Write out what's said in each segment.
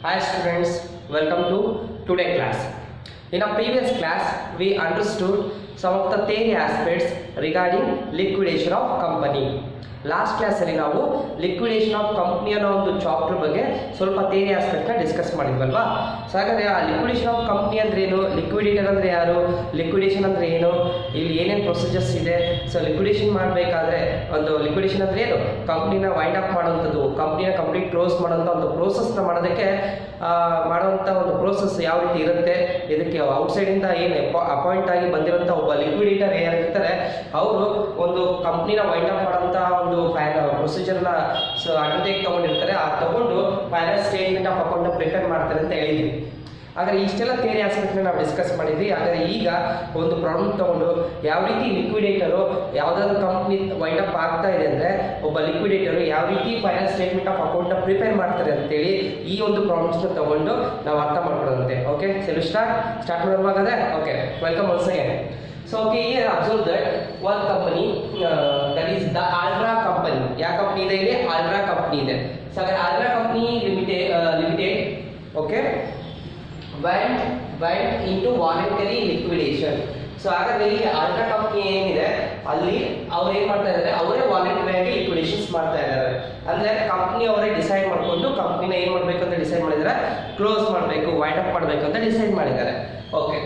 Hi students, welcome to today class. In our previous class, we understood some of the theory aspects regarding liquidation of company. Last ಕ್ಲಾಸಲ್ಲಿ ನಾವು liquidation of company ಅನ್ನೋ ಒಂದು chapter ಬಗ್ಗೆ ಸ್ವಲ್ಪ theory ಆಸ್ಪೆಕ್ಟ್ನ discuss ಮಾಡಿದ್ವಲ್ವಾ. So ಹಾಗಾದರೆ ಆ liquidation of company ಅಂದ್ರೆ ಏನು, ಲಿಕ್ವಿಡೇಟರ್ ಅಂದರೆ ಯಾರು, ಲಿಕ್ವಿಡೇಷನ್ ಅಂದರೆ ಏನು, ಇಲ್ಲಿ ಏನೇನು ಪ್ರೊಸೀಜರ್ಸ್ ಇದೆ. ಸೊ ಲಿಕ್ವಿಡೇಷನ್ ಮಾಡಬೇಕಾದ್ರೆ ಒಂದು ಲಿಕ್ವಿಡೇಷನ್ ಅಂದರೆ ಏನು, ಕಂಪ್ನಿನ ವೈಂಡ್ ಅಪ್ ಮಾಡೋವಂಥದ್ದು, ಕಂಪ್ನಿನ ಕಂಪ್ಲೀಟ್ ಕ್ಲೋಸ್ ಮಾಡೋಂಥ ಒಂದು ಪ್ರೋಸೆಸ್ನ ಮಾಡೋದಕ್ಕೆ ಮಾಡುವಂಥ ಒಂದು ಪ್ರೋಸೆಸ್ ಯಾವ ರೀತಿ ಇರುತ್ತೆ. ಇದಕ್ಕೆ ಔಟ್ಸೈಡಿಂದ ಏನು ಅಪಾಯಿಂಟ್ ಆಗಿ ಬಂದಿರೋಂಥ ಒಬ್ಬ ಲಿಕ್ವಿಡೇಟರ್ ಯಾರಿರ್ತಾರೆ ಅವರು ಒಂದು ಕಂಪ್ನಿನ ವೈಂಡ್ ಅಪ್ ಮಾಡೋಂಥ ಒಂದು ಪ್ರೊಸೀಜರ್ನ ಅಂಡರ್ಟೇಕ್ ತಗೊಂಡಿರ್ತಾರೆ. ಆ ತಗೊಂಡು finance statement of account prepare ಮಾಡ್ತಾರೆ ಅಂತ ಹೇಳಿದ್ವಿ. ಹಾಗಾದ್ರೆ ಇಷ್ಟೆಲ್ಲ ಥಿಯರಿ ಆಸ್ಪೆಕ್ಟ್ನ ನಾವು ಡಿಸ್ಕಸ್ ಮಾಡಿದ್ವಿ. ಹಾಗಾದ್ರೆ ಈಗ ಒಂದು ಪ್ರಾಬ್ಲಮ್ ತಗೊಂಡು ಯಾವ ರೀತಿ ಲಿಕ್ವಿಡೇಟರು ಯಾವುದಾದ್ರು ಕಂಪ್ನಿ ವೈಂಡ್ ಅಪ್ ಆಗ್ತಾ ಇದೆ ಅಂದರೆ ಒಬ್ಬ ಲಿಕ್ವಿಡೇಟರು ಯಾವ ರೀತಿ ಫೈನಾನ್ಸ್ ಸ್ಟೇಟ್ಮೆಂಟ್ ಆಫ್ ಅಕೌಂಟ್ನ ಪ್ರಿಪೇರ್ ಮಾಡ್ತಾರೆ ಅಂತೇಳಿ ಈ ಒಂದು ಪ್ರಾಬ್ಲಮ್ಸ್ನ ತಗೊಂಡು ನಾವು ಅರ್ಥ ಮಾಡ್ಕೊಳ್ಳೋದಂತೆ. ಓಕೆ, ಸೆಲ್ ಸ್ಟಾರ್ಟ್ ಮಾಡುವಾಗದೆ. Okay, welcome once again. So okay, here observe that one company that is the Altra company. ಯಾವ ಕಂಪನಿ ಇದೆ ಇಲ್ಲಿ? Altra company ಇದೆ. So Altra company limited okay went into voluntary liquidation. So ಹಾಗಾದ್ರೆ ಇಲ್ಲಿ Altra company ಏನಿದೆ ಅಲ್ಲಿ ಅವ್ರು ಏನ್ ಮಾಡ್ತಾ ಇದ್ದಾರೆ, ಅವರೇ ವಾಲಂಟರಿ ಆಗಿ ಲಿಕ್ವಿಡೇಷನ್ಸ್ ಮಾಡ್ತಾ ಇದ್ದಾರೆ. ಅಂದ್ರೆ ಕಂಪನಿ ಅವರೇ ಡಿಸೈಡ್ ಮಾಡ್ಕೊಂಡು ಕಂಪನಿನ ಏನ್ ಮಾಡ್ಬೇಕು ಅಂತ ಡಿಸೈಡ್ ಮಾಡಿದ್ದಾರೆ, ಕ್ಲೋಸ್ ಮಾಡಬೇಕು, ವೈಂಡ್ ಅಪ್ ಮಾಡಬೇಕು ಅಂತ ಡಿಸೈಡ್ ಮಾಡಿದ್ದಾರೆ. Okay,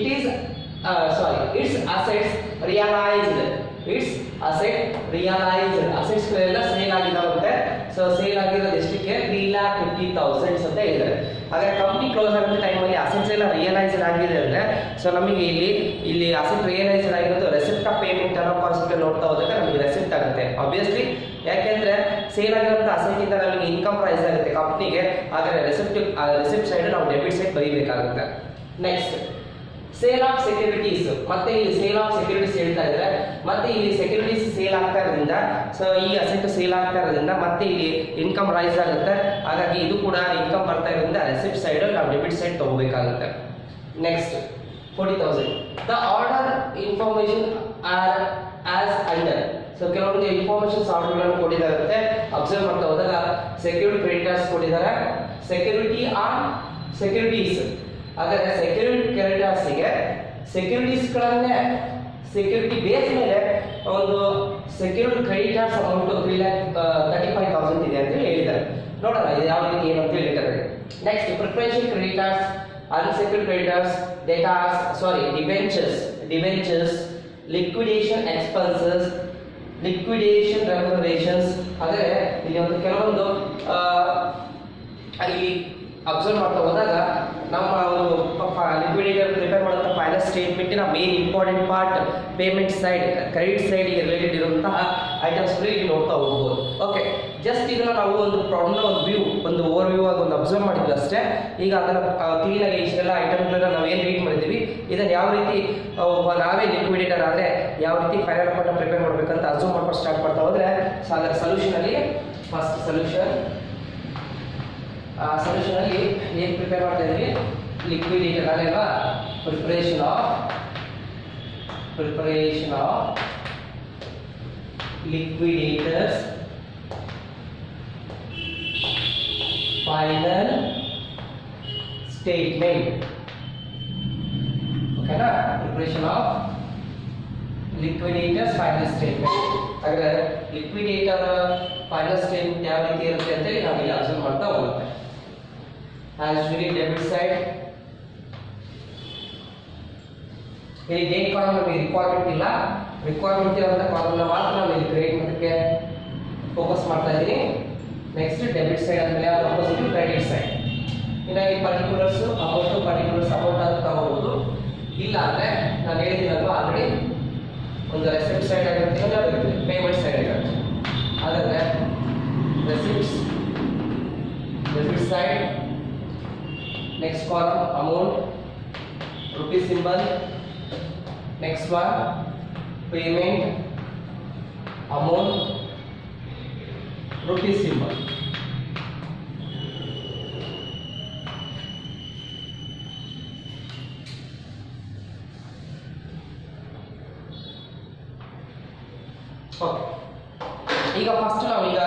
it is its assets realized. Its assets ಎಲ್ಲ ಸೇಲ್ ಆಗಿದಾವಂತೆ. ಸೊ ಸೇಲ್ ಆಗಿರೋದು ಎಷ್ಟಕ್ಕೆ? 3,50,000 ಅಂತ ಹೇಳಿದ್ದಾರೆ. ಹಾಗಾದ್ರೆ ಕಂಪ್ನಿ ಕ್ಲೋಸ್ ಆಗೋ ಟೈಮಲ್ಲಿ ಅಸೆಟ್ಸ್ ಎಲ್ಲ ರಿಯಲೈಸ್ಡ್ ಆಗಿದೆ ಅಂದರೆ ಸೊ ನಮಗೆ ಇಲ್ಲಿ ಅಸೆಟ್ ರಿಯಲೈಸ್ಡ್ ಆಗಿರೋದು ರೆಸಿಪ್ಟ್ ಆಫ್ ಪೇಮೆಂಟ್ ಅನ್ನೋ ಕಾನ್ಸೆಪ್ಟ್ ನೋಡ್ತಾ ಹೋದಾಗ ನಮಗೆ ರೆಸಿಪ್ಟ್ ಆಗುತ್ತೆ ಆಬ್ವಿಯಸ್ಲಿ. ಯಾಕೆಂದ್ರೆ ಸೇಲ್ ಆಗಿರೋಂಥ ಅಸೆಟ್ ಇಂದ ನಮಗೆ ಇನ್ಕಮ್ ಪ್ರೈಸ್ ಆಗುತ್ತೆ ಕಂಪ್ನಿಗೆ. ಹಾಗಾದ್ರೆ ರೆಸಿಪ್ಟ್ ಸೈಡ್ ನಾವು ಡೆಬಿಟ್ ಸೈಡ್ ಬರೀಬೇಕಾಗುತ್ತೆ. Next sale of securities. ಮತ್ತೆ ಇಲ್ಲಿ ಸೇಲ್ ಆಫ್ ಸೆಕ್ಯೂರಿಟೀಸ್ ಹೇಳ್ತಾ ಇದ್ದಾರೆ. ಮತ್ತೆ ಇಲ್ಲಿ ಸೆಕ್ಯೂರಿಟೀಸ್ ಸೇಲ್ ಆಗ್ತಾ ಇರೋದ್ರಿಂದ ಸೊ ಈ ಅಸೆಟ್ ಸೇಲ್ ಆಗ್ತಾ ಇರೋದ್ರಿಂದ ಮತ್ತೆ ಇಲ್ಲಿ ಇನ್ಕಮ್ ರೈಸ್ ಆಗುತ್ತೆ. ಹಾಗಾಗಿ ಇದು ಕೂಡ ಇನ್ಕಮ್ ಬರ್ತಾ ಇರೋದ್ರಿಂದ ರೆಸಿಪ್ಟ್ ಸೈಡ್ ನಾವು ಡೆಬಿಟ್ ಸೈಡ್ ತಗೋಬೇಕಾಗುತ್ತೆ. Next 40,000. The order information are as under. So ಕೆಲವೊಂದು ಇನ್ಫಾರ್ಮೇಶನ್ಸ್ ಆರ್ಡರ್ಗಳನ್ನು ಕೊಟ್ಟಿದ್ದಾರೆ. ಅಬ್ಸರ್ವ್ ಮಾಡ್ತಾ ಹೋದಾಗ ಸೆಕ್ಯೂರ್ಡ್ ಕ್ರೆಡಿಟರ್ಸ್ ಕೊಟ್ಟಿದ್ದಾರೆ, ಸೆಕ್ಯೂರಿಟಿ ಆನ್ ಸೆಕ್ಯೂರಿಟೀಸ್. ಹಾಗಾದ್ರೆ ಸೆಕ್ಯೂರಿಟಿ ಕ್ರೆಡಿಟರ್ಸ್ಗೆ ಸೆಕ್ಯೂರಿಟೀಸ್ಗಳನ್ನೇ ಸೆಕ್ಯೂರಿಟಿ ಬೇಸ್ ಮೇಲೆ ಒಂದು ಸೆಕ್ಯೂರ್ಡ್ ಕ್ರೆಡಿಟರ್ಸ್ ಅಮೌಂಟ್ 3,35,000 ಇದೆ ಅಂತ ಹೇಳಿದ್ದಾರೆ. ನೋಡೋಣ ಇದು ಯಾವ ರೀತಿ ಏನು ಅಂತ ಹೇಳಿದ್ದಾರೆ. Next preparation creditors, unsecured creditors, debentures, liquidation expenses, liquidation remunerations. ಹಾಗಾದ್ರೆ ಇಲ್ಲಿ ಒಂದು ಕೆಲವೊಂದು ಅಲ್ಲಿ ಅಬ್ಸರ್ವ್ ಮಾಡ್ತಾ ಹೋದಾಗ ನಮ್ಮ ಒಂದು ಲಿಕ್ವಿಡೇಟರ್ ಪ್ರಿಪೇರ್ ಮಾಡುವಂಥ ಫೈನಾನ್ಸ್ ಸ್ಟೇಟ್ಮೆಂಟಿನ main important part payment side, credit ಸೈಡ್ಗೆ ರಿಲೇಟೆಡ್ ಇರುವಂತಹ ಐಟಮ್ಸ್ಗಳು ಇಲ್ಲಿ ನೋಡ್ತಾ ಹೋಗ್ಬೋದು. ಓಕೆ, ಜಸ್ಟ್ ಇದನ್ನು ನಾವು ಒಂದು ಪ್ರಾಬ್ಲಮ್ನ ಒಂದು ಓವರ್ ವ್ಯೂ ಆಗಿ ಒಂದು ಅಬ್ಸರ್ವ್ ಮಾಡಿದ್ವಿ ಅಷ್ಟೇ. ಈಗ ಅದನ್ನು ಕ್ಲೀನಾಗಿ ಇಷ್ಟೆಲ್ಲ ಐಟಮ್ಗಳನ್ನ ನಾವು ಏನು ರೀಡ್ ಮಾಡಿದ್ದೀವಿ, ಇದನ್ನು ಯಾವ ರೀತಿ ನಾವೇ ಲಿಕ್ವಿಡೇಟರ್ ಆದರೆ ಯಾವ ರೀತಿ ಫೈನಲ್ ಅಕೌಂಟ್ನ ಪ್ರಿಪೇರ್ ಮಾಡಬೇಕಂತ ಅಬ್ಸರ್ವ್ ಮಾಡ್ಕೊಂಡು ಸ್ಟಾರ್ಟ್ ಮಾಡ್ತಾ ಹೋದರೆ ಅದರ ಸೊಲ್ಯೂಷನಲ್ಲಿ ಫಸ್ಟ್ ಸೊಲ್ಯೂಷನ್ ಅಲ್ಲಿ ಏನು ಪ್ರಿಪೇರ್ ಮಾಡ್ತಾ ಇದ್ದೀವಿ, ಲಿಕ್ವಿಡೇಟರ್ ಅಲ್ವಾ, preparation of liquidators final statement. ಓಕೆನಾ, preparation of liquidators final statement. ಹಾಗಾದ್ರೆ ಲಿಕ್ವಿಡೇಟರ್ ಫೈನಲ್ ಸ್ಟೇಟ್ಮೆಂಟ್ ಯಾವ ರೀತಿ ಇರುತ್ತೆ ಅಂತೇಳಿ ನಾವು ಇಲ್ಲಿ ಅಬ್ಸರ್ವ್ ಮಾಡ್ತಾ ಹೋಗುತ್ತೆ. As usually debit side, ಇಲ್ಲಿ ಡೇಟ್ ಕಾಲಮ್ ನಮಗೆ ರಿಕ್ವೈರ್ಮೆಂಟ್ ಇರೋಂಥ ಕಾಲಮ್ನ ಮಾತ್ರ ನಾವು ಇಲ್ಲಿ ಕ್ರಿಯೇಟ್ ಮಾಡೋಕ್ಕೆ ಫೋಕಸ್ ಮಾಡ್ತಾ ಇದ್ದೀನಿ. ನೆಕ್ಸ್ಟ್ ಡೆಬಿಟ್ ಸೈಡ್ ಆದಮೇಲೆ ಅದು ಅಪೋಸಿಟ್ ಕ್ರೆಡಿಟ್ ಸೈಡ್. ಇನ್ನು ಈ ಪರ್ಟಿಕ್ಯುಲರ್ಸ್ ಅಮೌಂಟ್ ಅಂತ ತಗೋಬಹುದು. ಇಲ್ಲ ಅಂದರೆ ನಾನು ಹೇಳಿದ್ದೀನಲ್ವ ಆಲ್ರೆಡಿ ಒಂದು ರೆಸಿಪ್ಟ್ ಸೈಡ್ ಆಗಿರುತ್ತೆ, ಪೇಮೆಂಟ್ ಸೈಡ್ ಆಗಿರುತ್ತೆ. ಹಾಗಾದರೆ receipt side, next column amount, rupee symbol. Next one payment, amount, rupee symbol. Okay, ಈಗ ಫಸ್ಟ್ ನಾವೀಗ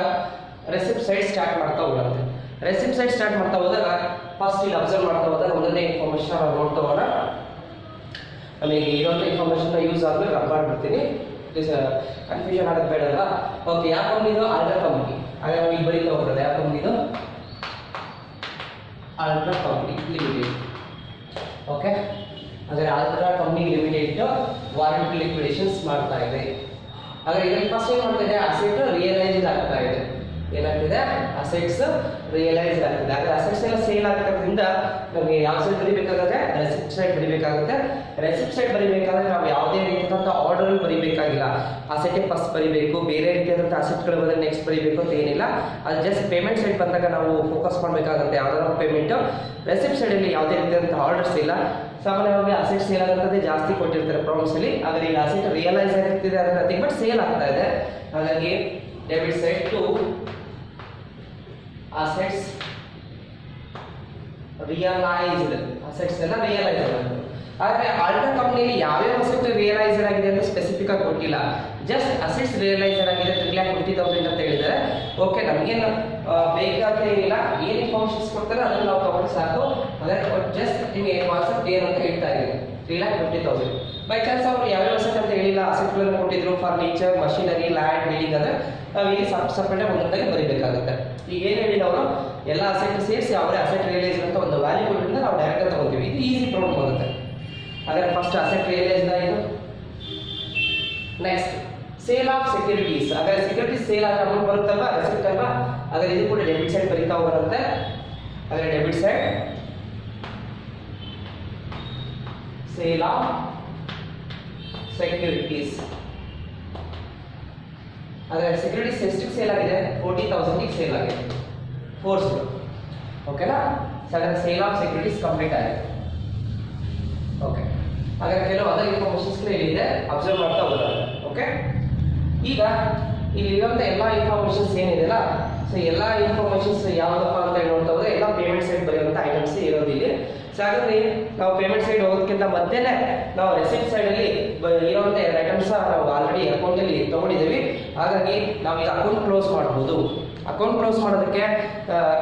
ರೆಸಿಪ್ಟ್ ಸೈಡ್ ಸ್ಟಾರ್ಟ್ ಮಾಡ್ತಾ ಹೋಗೋಣ. ರೆಸಿಪ್ಟ್ ಸೈಡ್ ಸ್ಟಾರ್ಟ್ ಮಾಡ್ತಾ ಹೋದಾಗ ಫಸ್ಟ್ ಇಲ್ಲಿ ಅಬ್ಸರ್ವ್ ಮಾಡ್ತಾ ಹೋದಾಗ ಒಂದೊಂದೇ ಇನ್ಫಾರ್ಮೇಷನ್ ನಾವು ನೋಡ್ತಾ ಹೋಗೋಣ. ನಮಗೆ ಇದೊಂದು ಇನ್ಫಾರ್ಮೇಷನ್ ಯೂಸ್ ಆದ್ಮೇಲೆ ರಬ್ ಮಾಡ್ಬಿಡ್ತೀನಿ, ಕನ್ಫ್ಯೂಷನ್ ಆಗೋದು ಬೇಡ ಅಲ್ಲ. ಓಕೆ, ಯಾವ ಕಂಪ್ನಿದು? Ultra company. ಹಾಗೆ ನಾವು ಇಲ್ಲಿ ಬರೀತಾ ಹೋಗ್ತದೆ ಯಾವ ಕಂಪ್ನಿದು? Ultra company limited. ಓಕೆ, ಹಾಗಾದ್ರೆ ಅಲ್ಟ್ರಾ ಕಂಪ್ನಿ ಲಿಮಿಟೆಡ್ ವಾರಂಟಿ ಲಿಕ್ವಿಡೇಷನ್ಸ್ ಮಾಡ್ತಾ ಇದೆ. ಹಾಗಾದ್ರೆ ಇದರಲ್ಲಿ ಫಸ್ಟ್ ಏನು ಮಾಡ್ತಾ ಇದೆ? ಅಸೆಟ್ ರಿಯಲೈಸ್ ಆಗ್ತಾ ಇದೆ. ಏನಾಗ್ತಿದೆ? ಅಸೆಟ್ಸ್ ರಿಯಲೈಸ್ ಆಗ್ತಿದೆ. ಹಾಗಾದ್ರೆ ಅಸೆಟ್ಸ್ ಎಲ್ಲ ಸೇಲ್ ಆಗ್ತಿರೋದ್ರಿಂದ ನಮಗೆ ಯಾವ ಸೈಡ್ ಬರೀಬೇಕಾಗುತ್ತೆ? ರೆಸಿಪ್ಟ್ ಸೈಡ್ ಬರೀಬೇಕಾಗುತ್ತೆ. ರೆಸಿಪ್ಟ್ ಸೈಡ್ ಬರೀಬೇಕಾದ್ರೆ ನಾವು ಯಾವುದೇ ರೀತಿಯಾದಂಥ ಆರ್ಡರ್ ಬರೀಬೇಕಾಗಿಲ್ಲ. ಅಸೆಟ್ ಫಸ್ಟ್ ಬರೀಬೇಕು, ಬೇರೆ ರೀತಿಯಾದಂಥ ಅಸೆಟ್ಗಳ ಬದಲು ನೆಕ್ಸ್ಟ್ ಬರೀಬೇಕು ಅಂತ ಏನಿಲ್ಲ. ಅದು ಜಸ್ಟ್ ಪೇಮೆಂಟ್ ಸೈಡ್ ಬಂದಾಗ ನಾವು ಫೋಕಸ್ ಮಾಡಬೇಕಾಗುತ್ತೆ ಆರ್ಡರ್ ಆಫ್ ಪೇಮೆಂಟ್. ರೆಸಿಪ್ಟ್ ಸೈಡಲ್ಲಿ ಯಾವುದೇ ರೀತಿಯಾದಂಥ ಆರ್ಡರ್ಸ್ ಇಲ್ಲ. ಸಾಮಾನ್ಯವಾಗಿ ಅಸೆಟ್ ಸೇಲ್ ಆಗೋಂಥದ್ದೇ ಜಾಸ್ತಿ ಕೊಟ್ಟಿರ್ತಾರೆ ಪ್ರಾಬ್ಲಮ್ಸ್ ಅಲ್ಲಿ. ಆದರೆ ಈಗ ಅಸೆಟ್ ರಿಯಲೈಸ್ ಆಗ್ತಿದೆ ಅಂದರೆ ನಥಿಂಗ್ ಬಟ್ ಸೇಲ್ ಆಗ್ತಾ ಇದೆ. ಹಾಗಾಗಿ debit side to assets realised, assets ಎಲ್ಲ ರಿಯಲೈಸ್ ಆಗುತ್ತೆ. ಆದರೆ ಅಲ್ಟ್ರಾ ಕಂಪ್ನಿಯಲ್ಲಿ ಯಾವ್ಯಾವ ಅಸೆಟ್ ರಿಯಲೈಸ್ಡ್ ಆಗಿದೆ ಅಂತ ಸ್ಪೆಸಿಫಿಕ್ ಆಗಿ ಕೊಟ್ಟಿಲ್ಲ. ಜಸ್ಟ್ ಅಸೆಟ್ಸ್ ರಿಯಲೈಸ್ಡ್ ಆಗಿದೆ 3,50,000 ಅಂತ ಹೇಳಿದ್ದಾರೆ. ಓಕೆ, ನಮಗೇನು ಬೇಕಾದ್ರೆ ಏನಿಲ್ಲ, ಏನು ಇನ್ಫಾರ್ಮೇಷನ್ಸ್ ಕೊಡ್ತಾರೆ ಅದನ್ನು ನಾವು ತಗೊಂಡು ಸಾಕು. ಹಾಗಾದ್ರೆ ಜಸ್ಟ್ ನಿಮಗೆ ಕಾನ್ಸೆಪ್ಟ್ ಏನು ಅಂತ ಹೇಳ್ತಾ ಇದ್ದೀನಿ. 3,50,000 ಬೈ ಚಾನ್ಸ್ ಅವರು ಯಾವ್ಯಾವ ಅಸೆಟ್ ಅಂತ ಹೇಳಿಲ್ಲ, ಅಸೆಟ್ಗಳನ್ನು ಕೊಟ್ಟಿದ್ರು ಫರ್ನಿಚರ್, ಮಷಿನರಿ, ಲ್ಯಾಂಡ್, ಬಿಲ್ಡಿಂಗ್ ಅಂದರೆ ನಾವು ಇಲ್ಲಿ ಸಪ್ರೇಟ್ ಒಂದೊಂದಾಗಿ ಬರೀಬೇಕಾಗುತ್ತೆ. ಈಗ ಏನು ಹೇಳಿಲ್ಲ ಅವರು ಎಲ್ಲ ಅಸೆಟ್ ಸೇರಿಸಿ ಅವರೇ ಅಸೆಟ್ ರಿಯಲೈಸ್ ಅಂತ ಒಂದು ವ್ಯಾಲ್ಯೂ ಕೊಟ್ಟಿರಿಂದ ನಾವು ಡೈರೆಕ್ಟ್ ತಗೊಂತೀವಿ. ಇದು ಈಸಿ ಪ್ರಾಬ್ಲಮ್ ಆಗುತ್ತೆ. ಹಾಗಾದ್ರೆ ಫಸ್ಟ್ ಅಸೆಟ್ ರಿಯಲೈಸ್ ಆಯಿತು. Next sale of securities. ಹಾಗಾದ್ರೆ ಸೆಕ್ಯೂರಿಟೀಸ್ ಸೇಲ್ ಆದ ಅಮೌಂಟ್ ಬರುತ್ತಲ್ವಾ, ರೆಸಿಪ್ಟ್ ಅಲ್ವಾ. ಹಾಗಾದ್ರೆ ಇದು ಕೂಡ ಡೆಬಿಟ್ ಸೈಡ್ ಬರೀತಾ ಹೋಗುತ್ತೆ. ಹಾಗಾದ್ರೆ debit side sale of securities. ಹಾಗಾದ್ರೆ ಸೆಕ್ಯೂರಿಟೀಸ್ ಎಷ್ಟಕ್ಕೆ ಸೇಲ್ ಆಗಿದೆ? 40,000 ಸೇಲ್ ಆಗಿದೆ, ಫೋರ್ಸ್. ಓಕೆನಾ? ಹಾಗಾದ್ರೆ ಸೇಲ್ ಆಫ್ ಸೆಕ್ಯೂರಿಟೀಸ್ ಕಂಪ್ಲೀಟ್ ಆಗಿದೆ. ಓಕೆ, ಹಾಗಾದ್ರೆ ಕೆಲವು ಅದರ್ ಇನ್ಫಾರ್ಮೇಷನ್ಸ್ ಇಲ್ಲಿದೆ, ಅಬ್ಸರ್ವ್ ಮಾಡ್ತಾ ಹೋಗೋಣ. ಓಕೆ, ಈಗ ಇಲ್ಲಿರುವಂಥ ಎಲ್ಲ ಇನ್ಫಾರ್ಮೇಷನ್ಸ್ ಏನಿದೆಯಲ್ಲ, ಸೊ ಎಲ್ಲ ಇನ್ಫಾರ್ಮೇಷನ್ಸ್ ಯಾವುದಪ್ಪ ಅಂತ ಹೇಳಿ ನೋಡ್ತಾ ಹೋದ್ರೆ ಎಲ್ಲ ಪೇಮೆಂಟ್ ಸೈಡ್ ಬರೆಯುವಂಥ ಐಟಮ್ಸ್ ಇರೋದಿಲ್ಲಿ. ಸೊ ಹಾಗಾದ್ರೆ ನಾವು ಪೇಮೆಂಟ್ ಸೈಡ್ ಹೋಗೋದಕ್ಕಿಂತ ಮಧ್ಯೆನೇ ನಾವು ರೆಸಿಪ್ಟ್ ಸೈಡಲ್ಲಿ ಇರುವಂಥ ಐಟಮ್ಸ್ ನಾವು ಆಲ್ರೆಡಿ ಅಕೌಂಟಲ್ಲಿ ತೊಗೊಂಡಿದ್ದೀವಿ. ಹಾಗಾಗಿ ನಾವು ಈಗ ಅಕೌಂಟ್ ಕ್ಲೋಸ್ ಮಾಡ್ಬೋದು. ಅಕೌಂಟ್ ಕ್ಲೋಸ್ ಮಾಡೋದಕ್ಕೆ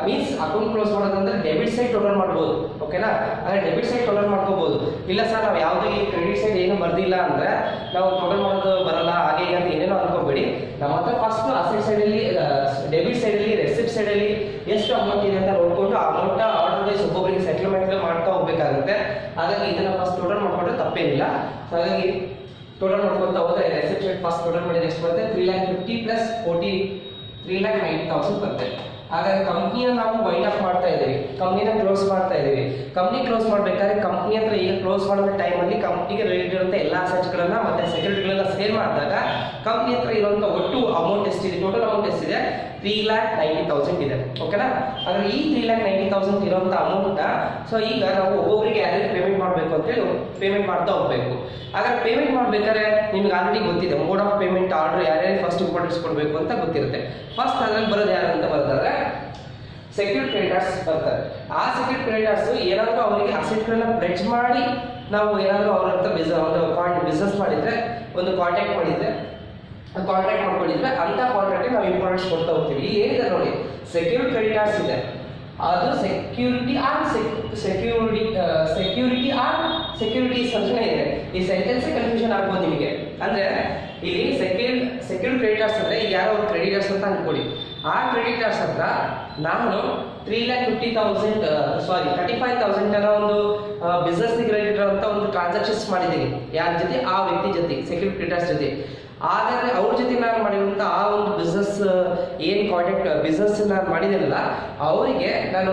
ಮೀನ್ಸ್ ಅಕೌಂಟ್ ಕ್ಲೋಸ್ ಮಾಡೋದಂದ್ರೆ ಡೆಬಿಟ್ ಸೈಡ್ ಟೋಟಲ್ ಮಾಡ್ಬೋದು. ಓಕೆನಾ? ಹಾಗೆ ಡೆಬಿಟ್ ಸೈಡ್ ಟೋಟಲ್ ಮಾಡ್ಕೋಬಹುದು. ಇಲ್ಲ ಸರ್ ನಾವು ಯಾವುದೇ ಕ್ರೆಡಿಟ್ ಸೈಡ್ ಏನು ಬರ್ದಿಲ್ಲ ಅಂದರೆ ನಾವು ಟೋಟಲ್ ಮಾಡೋದು ಬರಲ್ಲ ಹಾಗೆ ಅಂತ ಏನೇನೋ ಅನ್ಕೋಬೇಡಿ. ನಮ್ಮ ಹತ್ರ ಫಸ್ಟ್ ಅಸೆಟ್ ಸೈಡಲ್ಲಿ, ಡೆಬಿಟ್ ಸೈಡಲ್ಲಿ, ರೆಸಿಪ್ಟ್ ಸೈಡಲ್ಲಿ ಎಷ್ಟು ಅಮೌಂಟ್ ಇದೆ ಅಂತ ನೋಡಿಕೊಂಡು ಆ ಅಮೌಂಟ್ ಆರ್ಡರ್ ವೈಸ್ ಒಬ್ಬೊಬ್ಬರಿಗೆ ಸೆಟಲ್ಮೆಂಟ್ ಮಾಡ್ತಾ ಹೋಗ್ಬೇಕಾಗುತ್ತೆ. ಹಾಗಾಗಿ ಇದನ್ನು ಫಸ್ಟ್ ಟೋಟಲ್ ಮಾಡ್ಕೊಂಡ್ರೆ ತಪ್ಪೇನಿಲ್ಲ. ಹಾಗಾಗಿ ಟೋಟಲ್ ಮಾಡ್ಕೊತಾ ಹೋದ್ರೆ ರೆಸಿಪ್ಟ್ ಸೈಡ್ ಫಸ್ಟ್ ಟೋಟಲ್ ಮಾಡಿದ್ರೆ ಎಷ್ಟು ಬರುತ್ತೆ? 3,50,000 ಪ್ಲಸ್ 3,90,000 ಬರುತ್ತೆ. ಹಾಗಾಗಿ ಕಂಪ್ನಿಯ ನಾವು ವೈಂಡ್ ಅಪ್ ಮಾಡ್ತಾ ಇದ್ದೀವಿ, ಕಂಪ್ನಿನ ಕ್ಲೋಸ್ ಮಾಡ್ತಾ ಇದ್ದೀವಿ. ಕಂಪ್ನಿ ಕ್ಲೋಸ್ ಮಾಡಬೇಕಾದ್ರೆ ಕಂಪ್ನಿ ಹತ್ರ ಈಗ ಕ್ಲೋಸ್ ಮಾಡೋ ಟೈಮಲ್ಲಿ ಕಂಪ್ನಿಗೆ ರಿಲೇಟೆಡ್ ಇರುವಂಥ ಎಲ್ಲ ಅಸೆಟ್ಸ್ಗಳನ್ನ ಮತ್ತು ಸೆಕ್ಯೂರಿಟಿಗಳೆಲ್ಲ ಸೇಲ್ ಮಾಡಿದಾಗ ಕಂಪ್ನಿ ಹತ್ರ ಇರುವಂಥ ಒಟ್ಟು ಅಮೌಂಟ್ ಎಷ್ಟಿದೆ? ಟೋಟಲ್ ಅಮೌಂಟ್ ಎಷ್ಟಿದೆ? 3,90,000 ಇದೆ. ಓಕೆನಾ? ಹಾಗಾದ್ರೆ ಈ 3,90,000 ಇರುವಂಥ ಅಮೌಂಟ್ ಸೊ ಈಗ ನಾವು ಒಬ್ಬೊಬ್ಬರಿಗೆ ಯಾರ್ಯಾರು ಪೇಮೆಂಟ್ ಮಾಡಬೇಕು ಅಂತೇಳಿ ಪೇಮೆಂಟ್ ಮಾಡ್ತಾ ಹೋಗ್ಬೇಕು. ಹಾಗಾದ್ರೆ ಪೇಮೆಂಟ್ ಮಾಡಬೇಕಾದ್ರೆ ನಿಮ್ಗೆ ಆಲ್ರೆಡಿ ಗೊತ್ತಿದೆ ಮೋಡ್ ಆಫ್ ಪೇಮೆಂಟ್ ಆರ್ಡರ್ ಯಾರ್ಯಾರು ಫಸ್ಟ್ ಇಂಪಾರ್ಟೆನ್ಸ್ ಕೊಡಬೇಕು ಅಂತ ಗೊತ್ತಿರುತ್ತೆ. ಫಸ್ಟ್ ಅದ್ರಲ್ಲಿ ಬರೋದು ಯಾರು ಅಂತ ಬರ್ತದೆ? ಸೆಕ್ಯೂರ್ಡ್ ಕ್ರೆಡಿಟರ್ಸ್ ಬರ್ತಾರೆ. ಆ ಸೆಕ್ಯೂರ್ಡ್ ಕ್ರೆಡಿಟರ್ಸ್ ಏನಾದರೂ ಅವರಿಗೆ ಅಸೆಟ್ಗಳನ್ನ ಪ್ಲೆಡ್ಜ್ ಮಾಡಿ ನಾವು ಏನಾದರೂ ಅವ್ರ ಹತ್ರ ಬಿಸ್ನೆಸ್ ಮಾಡಿದ್ರೆ, ಒಂದು ಕಾಂಟ್ಯಾಕ್ಟ್ ಮಾಡಿದ್ರೆ, ಕಾಂಟ್ರಾಕ್ಟ್ ಮಾಡ್ಕೊಂಡಿದ್ರೆ ಅಂತ ಕಾಂಟ್ರಾಕ್ಟ್ಗೆ ನಾವು ಇಂಪಾರ್ಟೆನ್ಸ್ ಕೊಡ್ತಾ ಹೋಗ್ತೀವಿ. ಇಲ್ಲಿ ಏನಿದೆ ನೋಡಿ, ಸೆಕ್ಯೂರ್ಡ್ ಕ್ರೆಡಿಟರ್ಸ್ ಇದೆ, ಅದು ಸೆಕ್ಯೂರಿಟಿ ಆನ್ ಸೆಕ್ಯೂರಿಟೀಸ್ ಅಂತಲೇ ಇದೆ. ಈ ಸೆಂಟೆನ್ಸ್ ಕನ್ಫ್ಯೂಷನ್ ಆಗ್ಬೋದು ನಿಮಗೆ. ಅಂದ್ರೆ ಇಲ್ಲಿ ಸೆಕ್ಯೂರ್ಡ್ ಕ್ರೆಡಿಟರ್ಸ್ ಅಂದ್ರೆ ಈಗ ಯಾರೋ ಒಂದು ಕ್ರೆಡಿಟರ್ಸ್ ಅಂತ ಅನ್ಕೊಳ್ಳಿ. ಆ ಕ್ರೆಡಿಟರ್ಸ್ ಹತ್ರ ನಾನು 35,000 ಒಂದು ಬಿಸ್ನೆಸ್ ರಿಲೇಟೆಡ್ ಅಂತ ಒಂದು ಟ್ರಾನ್ಸಾಕ್ಷನ್ಸ್ ಮಾಡಿದ್ದೀನಿ. ಯಾರ ಜೊತೆ? ಆ ವ್ಯಕ್ತಿ ಜೊತೆ, ಸೆಕ್ಯೂರ್ಡ್ ಕ್ರೆಡಿಟರ್ಸ್ ಜೊತೆ. ಆದರೆ ಅವ್ರ ಜೊತೆ ನಾನು ಮಾಡಿರುವಂಥ ಆ ಒಂದು ಬಿಸ್ನೆಸ್ ಏನು ಕಾಂಟ್ಯಾಕ್ಟ್ ಬಿಸ್ನೆಸ್ ನಾನು ಮಾಡಿದ್ದೀನಲ್ಲ, ಅವರಿಗೆ ನಾನು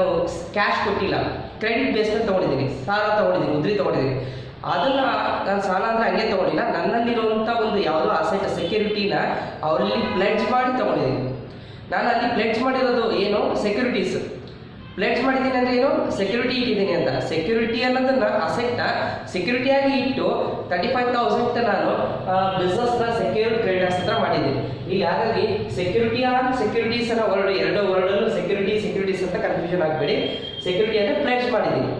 ಕ್ಯಾಶ್ ಕೊಟ್ಟಿಲ್ಲ, ಕ್ರೆಡಿಟ್ ಬೇಸ್ನಲ್ಲಿ ತೊಗೊಂಡಿದ್ದೀನಿ, ಸಾಲ ತೊಗೊಂಡಿದ್ದೀನಿ, ಉದ್ರಿ ತೊಗೊಂಡಿದ್ದೀನಿ. ಅದನ್ನು ನಾನು ಸಾಲ ಅಂದರೆ ಹಂಗೆ ತೊಗೊಂಡಿಲ್ಲ, ನನ್ನಲ್ಲಿರುವಂಥ ಒಂದು ಯಾವುದೋ ಅಸೆಟ್ ಸೆಕ್ಯೂರಿಟಿನ ಅವರಲ್ಲಿ ಪ್ಲೆಡ್ಜ್ ಮಾಡಿ ತೊಗೊಂಡಿದ್ದೀನಿ. ನಾನು ಅಲ್ಲಿ ಪ್ಲೆಡ್ಜ್ ಮಾಡಿರೋದು ಏನು? ಸೆಕ್ಯೂರಿಟೀಸ್. ಪ್ಲೆಡ್ಜ್ ಮಾಡಿದ್ದೀನಿ ಅಂದರೆ ಏನು? ಸೆಕ್ಯೂರಿಟಿ ಇಟ್ಟಿದ್ದೀನಿ ಅಂತ. ಸೆಕ್ಯೂರಿಟಿ ಅನ್ನೋದನ್ನ ಅಸೆಟ್ನ ಸೆಕ್ಯೂರಿಟಿಯಾಗಿ ಇಟ್ಟು 35,000 ನಾನು ಬಿಸ್ನೆಸ್ನ ಸೆಕ್ಯೂರ್ಡ್ ಕ್ರೆಡಿಟರ್ಸ್ ಹತ್ರ ಮಾಡಿದ್ದೀನಿ. ಇಲ್ಲಿ ಹಾಗಾಗಿ ಸೆಕ್ಯೂರಿಟಿ ಆನ್ ಸೆಕ್ಯೂರಿಟೀಸ್ ಅನ್ನೋ ಎರಡು ವರ್ಡಲ್ಲೂ ಸೆಕ್ಯೂರಿಟೀಸ್ ಅಂತ ಕನ್ಫ್ಯೂಷನ್ ಆಗಬೇಡಿ. ಸೆಕ್ಯೂರಿಟಿ ಅಂದರೆ ಪ್ಲೆಡ್ಜ್ ಮಾಡಿದ್ದೀನಿ.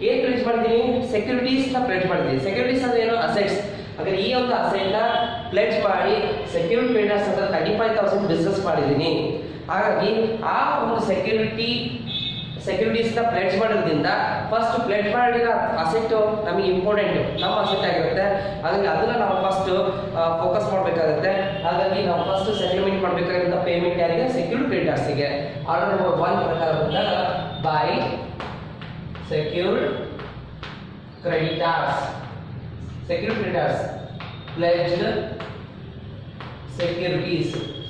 ಏನು ಪ್ಲೆಡ್ಜ್ ಮಾಡಿದ್ದೀನಿ? ಸೆಕ್ಯೂರಿಟೀಸ್ನ ಪ್ಲೆಡ್ಜ್ ಮಾಡಿದ್ದೀನಿ. ಸೆಕ್ಯೂರಿಟೀಸ್ ಅಂದರೆ ಏನು? ಅಸೆಟ್ಸ್. ಹಾಗಾದ್ರೆ ಈ ಒಂದು ಅಸೆಟ್ನ ಪ್ಲೆಡ್ಜ್ ಮಾಡಿ ಸೆಕ್ಯೂರ್ಡ್ ಕ್ರೆಡಿಟರ್ಸ್ ಹತ್ರ 35,000 ಬಿಸ್ನೆಸ್ ಮಾಡಿದ್ದೀನಿ. ಹಾಗಾಗಿ ಆ ಒಂದು ಸೆಕ್ಯೂರಿಟೀಸ್ನ ಪ್ಲೆಡ್ಜ್ ಮಾಡೋದ್ರಿಂದ ಫಸ್ಟ್ ಪ್ಲೆಡ್ಜ್ ಮಾಡಿರೋ ಅಸೆಟ್ ನಮಗೆ ಇಂಪಾರ್ಟೆಂಟ್, ನಮ್ಮ ಅಸೆಟ್ ಆಗಿರುತ್ತೆ. ಹಾಗಾಗಿ ಅದನ್ನು ನಾವು ಫಸ್ಟ್ ಫೋಕಸ್ ಮಾಡಬೇಕಾಗುತ್ತೆ. ಹಾಗಾಗಿ ನಾವು ಫಸ್ಟ್ ಸೆಟಲ್ಮೆಂಟ್ ಮಾಡಬೇಕಾಗಿರೋ ಪೇಮೆಂಟ್ ಯಾರಿಗೆ? ಸೆಕ್ಯೂರ್ಡ್ ಕ್ರೆಡಿಟರ್ಸ್ಗೆ. ಆರ್ಡರ್ ನಂಬರ್ 1 ಪ್ರಕಾರ ಬಂದಾಗ by secured creditors, secured creditors pledged